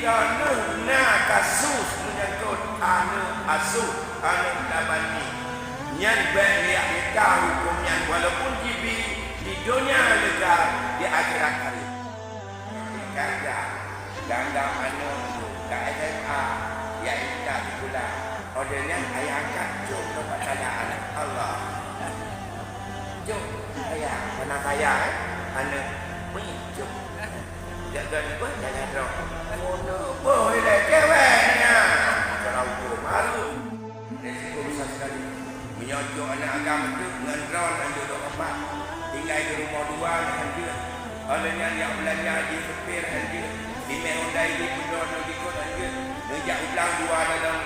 idana na kasus menyangkut asuh labani nyan banyak kita hukumnya walaupun di dunia lega di akhirat hari kerja ganda ke SMA ya kita pula ordernya ayah angkat jom dapat tanya anak Allah jom ayah pernah saya anak jom jaga apa jangan drop boleh ceweknya kalau aku malu resiko besar sekali menyocok anak agama itu dengan drone dan jodoh empat tinggal di rumah dua dengan dia olehnya yang belanja haji sepir dan dia di mehondai di pundor dan di kota dia ngejak ulang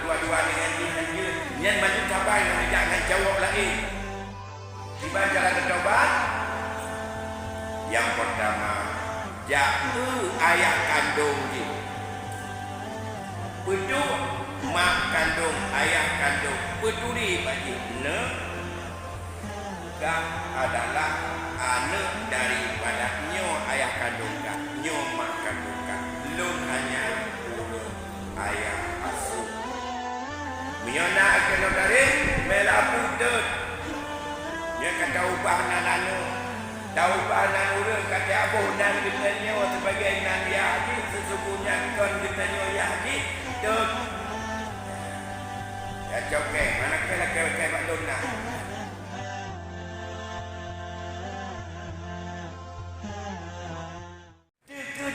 dua-dua dengan dia dan dia yang bantu sabar yang ngejak dengan jawab lagi tiba jalan kecoban yang pertama jauh ayah kandung dia peduk mak kandung ayah kandung peduli bagi kah adalah anak daripada nyo ayah kandung kah nyo mak kandung kah lun hanya ayah asuh miona kena dari melaputut dia kata ubah nananu tahu bahanan urut kata abuh nan getanya sebagai nan yahdi sesungguhnya kon getanya yahdi duk ya coke mana kena kewek bakdona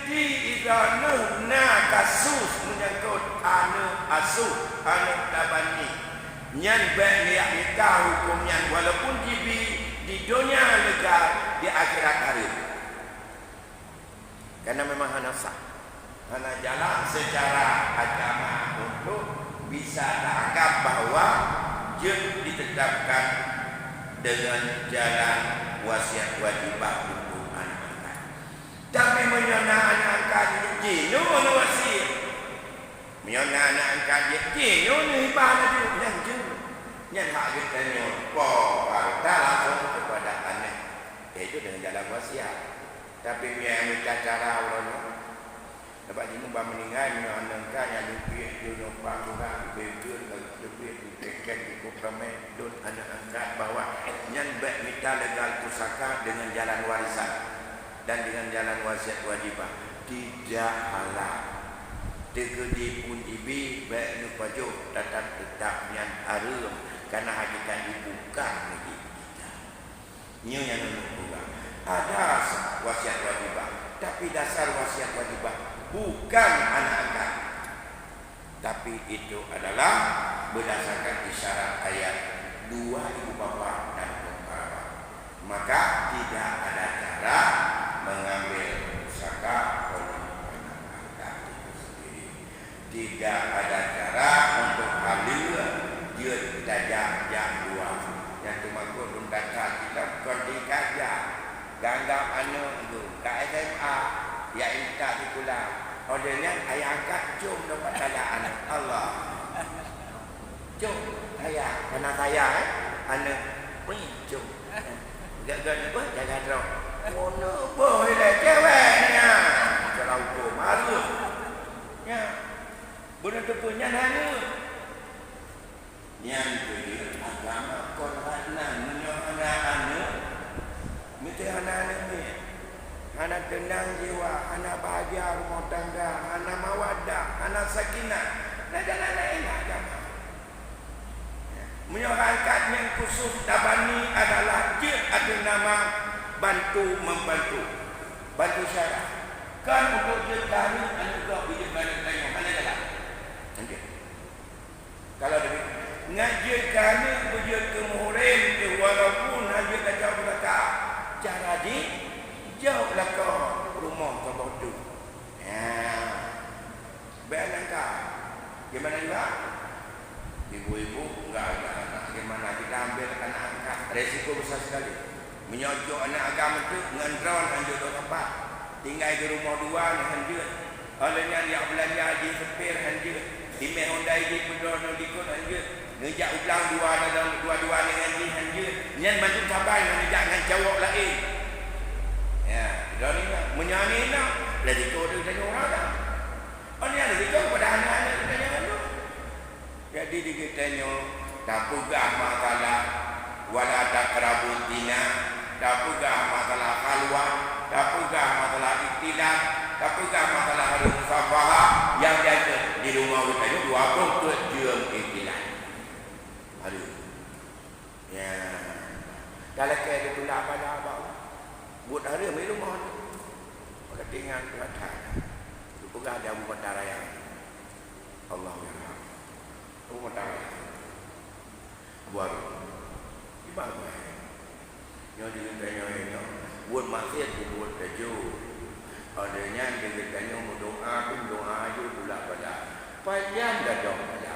di idana na kasus menyangkut asuh labani nyan banyak kita hukumnya walaupun di dunia lega di akhirat hari karena memang hanya sah hanya jalan secara agama untuk bisa dianggap bahwa jin ditetapkan dengan jalan wasiat wajibah untuk anak-anak tapi menyana anak-anak jinu mana wasiat menyana anak-anak jinu ni ibadah yang jin yang hak kita ni harta langsung kepada anak itu dengan jalan wasiat tapi yang minta cara Allah dapat jumpa meninggal anak yang lebih dulu panggungan betul lebih ditekan di kupramen dan anak angkat bahwa yang baik minta legal pusaka dengan jalan warisan dan dengan jalan wasiat wajibah tidak halal tegedi pun ibi baik nupajuk tetap yang harum karena hakikat dibuka lagi kita nyo yang menunggu ada wasiat wajibah tapi dasar wasiat wajibah bukan anak angkat tapi itu adalah berdasarkan isyarat ayat 2 ibu bapa dan bapak maka tidak ada cara mengambil pusaka oleh anak angkat itu sendiri tidak ada cara untuk halil dia tajam jam 2 yang cuma belum dapat kita kondi kaja ganggap itu ke SMA ya minta dikulang ordernya ayah angkat jom dapat tanya anak Allah jom ayah karena saya anak jom gagal apa jaga drop mana boleh ceweknya kalau aku malu ya benar punya nanya yang kedua agama korbanan menyokong anak minta anak ni anak tenang jiwa anak bahagia rumah tangga anak mawadah anak sakinah dan jalan lain agama menyokongkan yang khusus tabani adalah dia ada nama membantu syarat kan untuk dia tani dan juga bila balik tanya mana jalan nanti kalau demikian ngaji kami bujur ke murim walaupun haji kacau belakang cara di jauh belakang rumah ke bodoh benar kah gimana juga ibu-ibu enggak ada anak gimana kita ambil anak angkat resiko besar sekali menyocok anak agama itu dengan drone dan jodoh tempat tinggal di rumah dua dengan dia olehnya dia belanja haji sepir dan dia di mehondai di pundor dan di kota dan dia ngejak ulang dua-dua dengan dia dan dia yang bantu sabar yang ngejak dengan jawab lagi ya dan ini menyanyi nak jadi kau dia tanya orang dah Ini ada juga pada anak-anak kita jangan tu. Jadi dikitanya tak pugah masalah wala takrabut dina, tak pugah masalah khalwat, tak pugah masalah iktilaf, tak pugah masalah harus musafaha yang jaga di rumah kita ni 20 jam iktilaf. Aduh. Ya. Kalau kaya ditulak pada abang buat hari di rumah tu maka tinggal kelihatan itu pun ada Abu Bakar yang Allah ya Abu Bakar buat ibadah yang ditanya buat maksiat buat keju adanya ditanya berdoa pun doa aja tulak pada panjang dah dong pada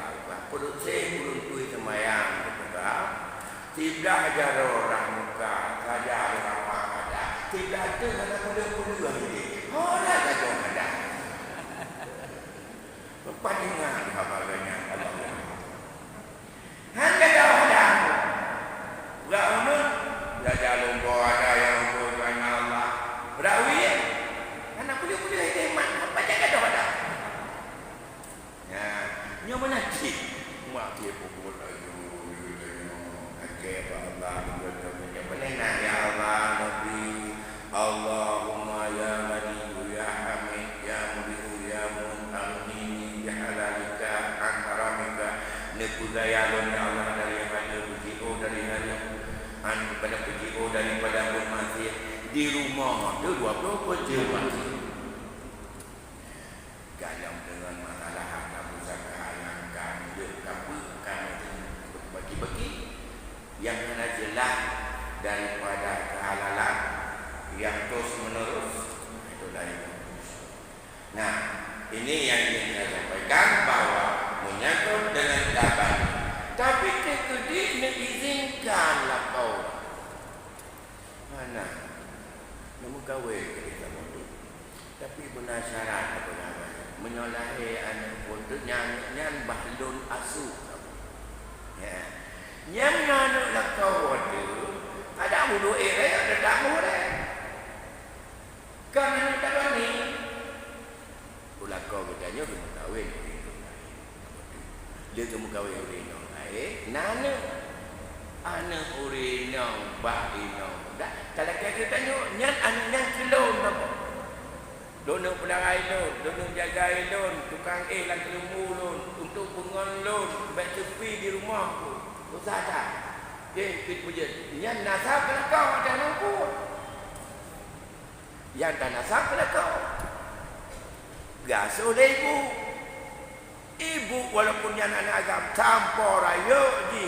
perut saya belum tuai semayang betul tidak ajar orang muka, saja orang ada. Tidak ada kata kuda-kuda ini. Orang kata ada. Perpadangan apa-apanya. Hanya dah ada. Enggak unut. Saja lumpur ada yang lumpur dengan Allah. Berawi. Anak kuda-kuda itu iman. Apa jaga dah ada. Ya. Ini mana cik? Mak dia pukul lagi. Ya Allah, ya Allah, Nabi Allahumma ya Mani ya Hamid ya Mubihu ya Muntamini ya Halalika Angkaramika Nekudayalun ya Allah dari yang ada PGO dari yang kepada PGO daripada pun masih di rumah itu 20 jam masih galau dengan masalah harta pusaka yang kami kabulkan bagi-bagi yang mana jelas daripada kehalalan yang terus menerus itu dari. Nah, ini yang ingin saya sampaikan bahwa menyangkut dengan dapat. Tapi kemudian mengizinkanlah kau. Mana? Namun kawin kita mundur. Tapi benar syarat apa namanya? Menyolahi anak pun nyan bahlun asuh. Ya. Yang nak kau ada, ada mulut ada tak mulut. Kan tak ni. Ulah kau bertanya kamu kahwin. Dia kamu kahwin urino. Nana anak urino bahino. Dah kalau kita tanya nyan anak nyan kelon apa? Dono pedarai lon, dono jaga lon, tukang lagi lembu lon, untuk pengon lon, baik tepi di rumah tu. Usah tak? Dia ikut pujian. Yang nasab kena kau ada nampu. Yang tak nasab kena kau. Gasuh dah ibu. Ibu walaupun yang anak agam campur raya di.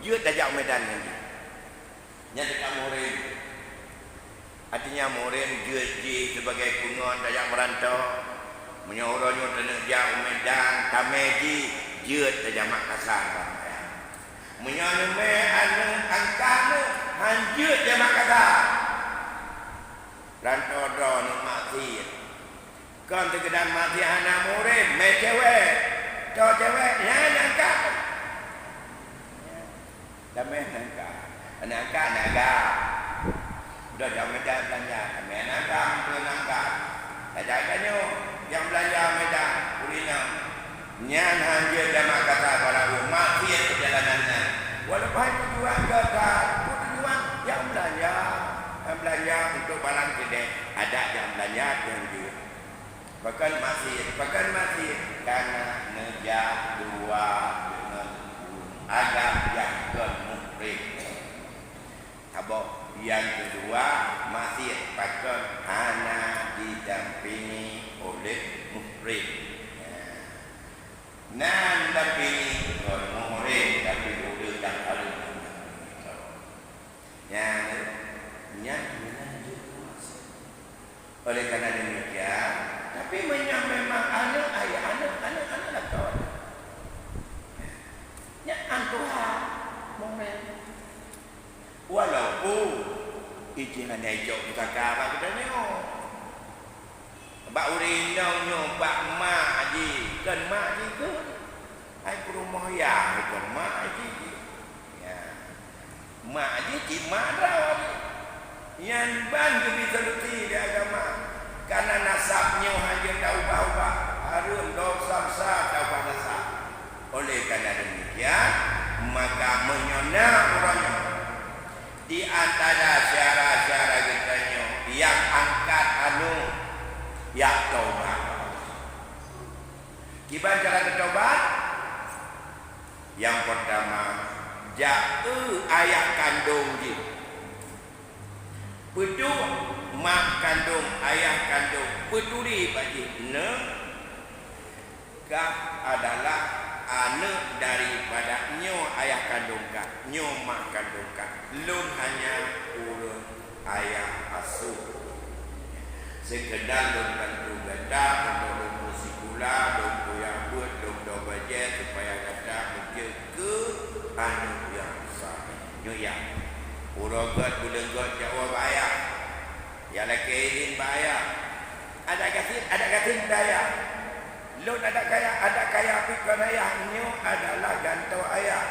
Dia tak jauh medan lagi. Yang dekat murim. Artinya murim dia sebagai pengon tak jauh merantau. Menyorongnya tanah jauh medan. Tameji. Dia tak jauh Makassar. Menyalame anak angkana hanjut dia Makassar. Rantau ni mati. Kan terkedan mati anak murid, mai cewek. Cowok cewek, ya angkat. Damai angkat. Anak angkat naga. Dah jam medan belanja. Mai angkat, angkat. Tak jaganya yang belanja medan kulina. Nyan hanjut dia Makassar kalau mati perjalanannya. Walaupun tujuan gagal, tujuan yang belanja untuk barang kedai ada yang belanja yang dia. Bahkan masih karena negara dua dengan agak yang kemuhrim. Abang yang kedua masih bahkan hanya didampingi oleh muhrim. Nan tapi muhrim tapi tak ada. Yang oleh karena demikian, tapi memang anak ayah anak lah kawan. Yang antuha momen. Walaupun ijihan hijau kita kara kita ni bak urinau bak mak haji kan mak haji ke ai rumah ya kan mak haji ya mak haji di mak yang ban ke solusi di agama karena nasabnya hanya dah ubah-ubah harus taubat. Gimana cara bertobat? Yang pertama, ayah kandung dia. Kedua, mak kandung, ayah kandung, peduli bagi kah adalah anak daripada nyo ayah kandung kah, nyo mak kandung kah. Lun hanya urut ayah asuh. Sekedar lun bantu ganda untuk lun musikula, lun yang buat, lun bajet supaya ganda menjaga anak yang besar. Nyo yang urogat bulenggot jawab ayah. Ya laki izin bayar. Ada katin daya. Lun ada kaya pikir ayah. Nyo adalah gantau ayah.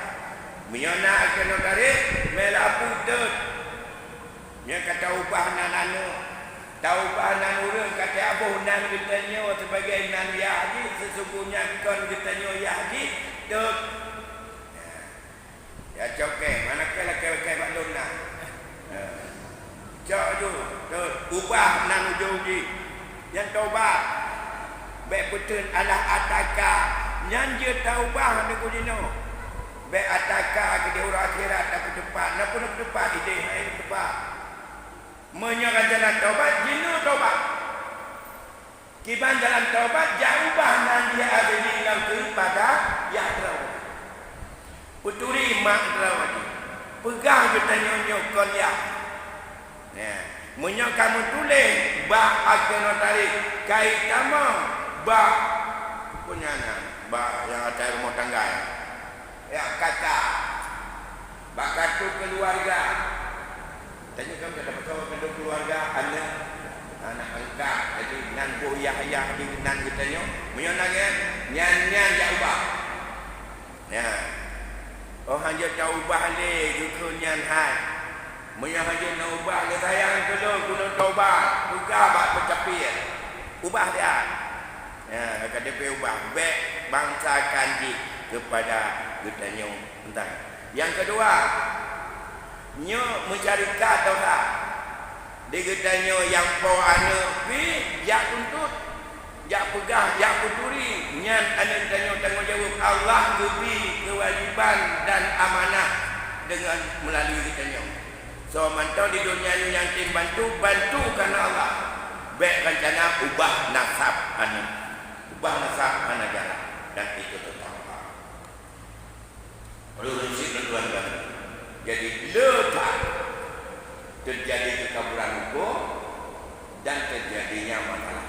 Menyona kena tarik melapu dut. Nyo kata ubah nananu. Tahu bahanan urang kata abuh nan kita nyo sebagai nan yahdi. Sesungguhnya kon kita nyo yahdi. Dut. Ya coke. Manakala kaya baklun nak. Cok tu. Ubah nan ujuji. Yang taubat. Baik betul alah ataka. Yang je taubah ni kudino. Baik ataka ke dia urang akhirat tak depan. Nak pun depan ide hai depan. Menyerah jalan taubat, jinu taubat. Kiban jalan taubat, jauhbah nan dia ada di dalam kepada yahdraw. Puturi makdraw. Pegang kita nyonyok konyak. Menyok kamu tulis bah akan tarik kait tama bah punya bah yang ada rumah tangga ya kata bah kartu keluarga. Tanya kamu kata betul kartu keluarga anak angkat jadi nan boyah ayah di nan kita nyo menyonang nyan jauh bah ya oh hanya jauh bah le juga nyan hai menyahaja nak ubah dia sayang dulu guna taubat juga bak bercapi ubah dia ya kata dia ubah baik bangsa kanji kepada kita nyo entah. Yang kedua nyo mencari kata tak dia kita nyo yang po anak jak tuntut jak pegah jak puturi nyan anak kita nyo tanggungjawab Allah gebi kewajiban dan amanah dengan melalui kita nyo. So mantau di dunia ini yang tim bantu karena Allah. Baik rencana ubah nasab anak jalan dan itu tetap. Lalu tuan kan. Jadi lepas terjadi kekaburan hukum dan terjadinya masalah.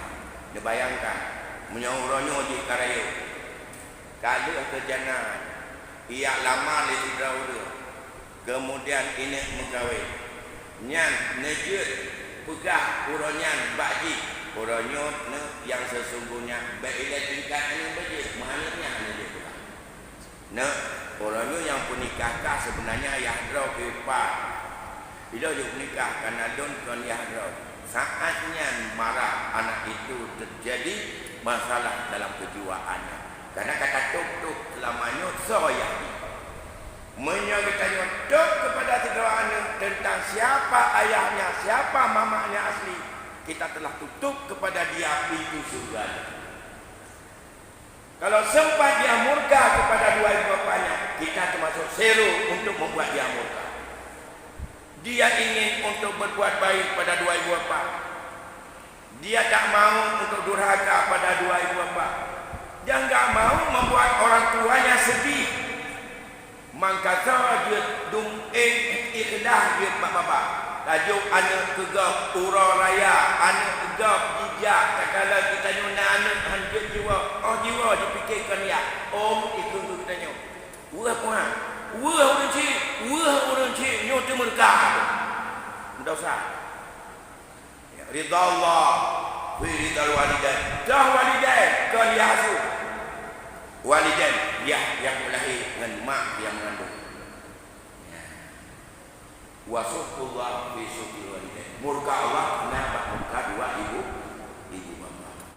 Dia bayangkan menyauronyo di karayo. Kalau terjana ia lama le dahulu. Kemudian ini megawai nyan nejut pegah uronyan baji uronyo yang sesungguhnya bila tingkat ini baji mahalnya nejut pegah uronyo yang punikahkah sebenarnya yahdraw keempat bila dia punikah karena don kon yahdraw saatnya marah anak itu terjadi masalah dalam kejiwaannya karena kata tuk selamanya soyah menyatakan dok kepada kedua anak tentang siapa ayahnya, siapa mamanya asli. Kita telah tutup kepada dia pintu surga. Kalau sempat dia murka kepada dua ibu bapanya, kita termasuk seru untuk membuat dia murka. Dia ingin untuk berbuat baik pada dua ibu bapa. Dia tak mau untuk durhaka pada dua ibu bapa. Dia enggak mau membuat orang tuanya sedih. Maka dia dung ikhlas dia bapa. Tajuk anak tegak urau raya, anak tegak jijak. Kalau kita nyuna anak hanjut jiwa, jiwa dipikirkan ya. Itu kita nyu. Wah orang cik, nyu tu mereka. Dosa. Ridha Allah, fi ridha walidain. Dah walidain kan yasu. Walidain yang melahir dengan mak yang mengandung. Wasuqullah fi suqil walidain. Murka Allah kenapa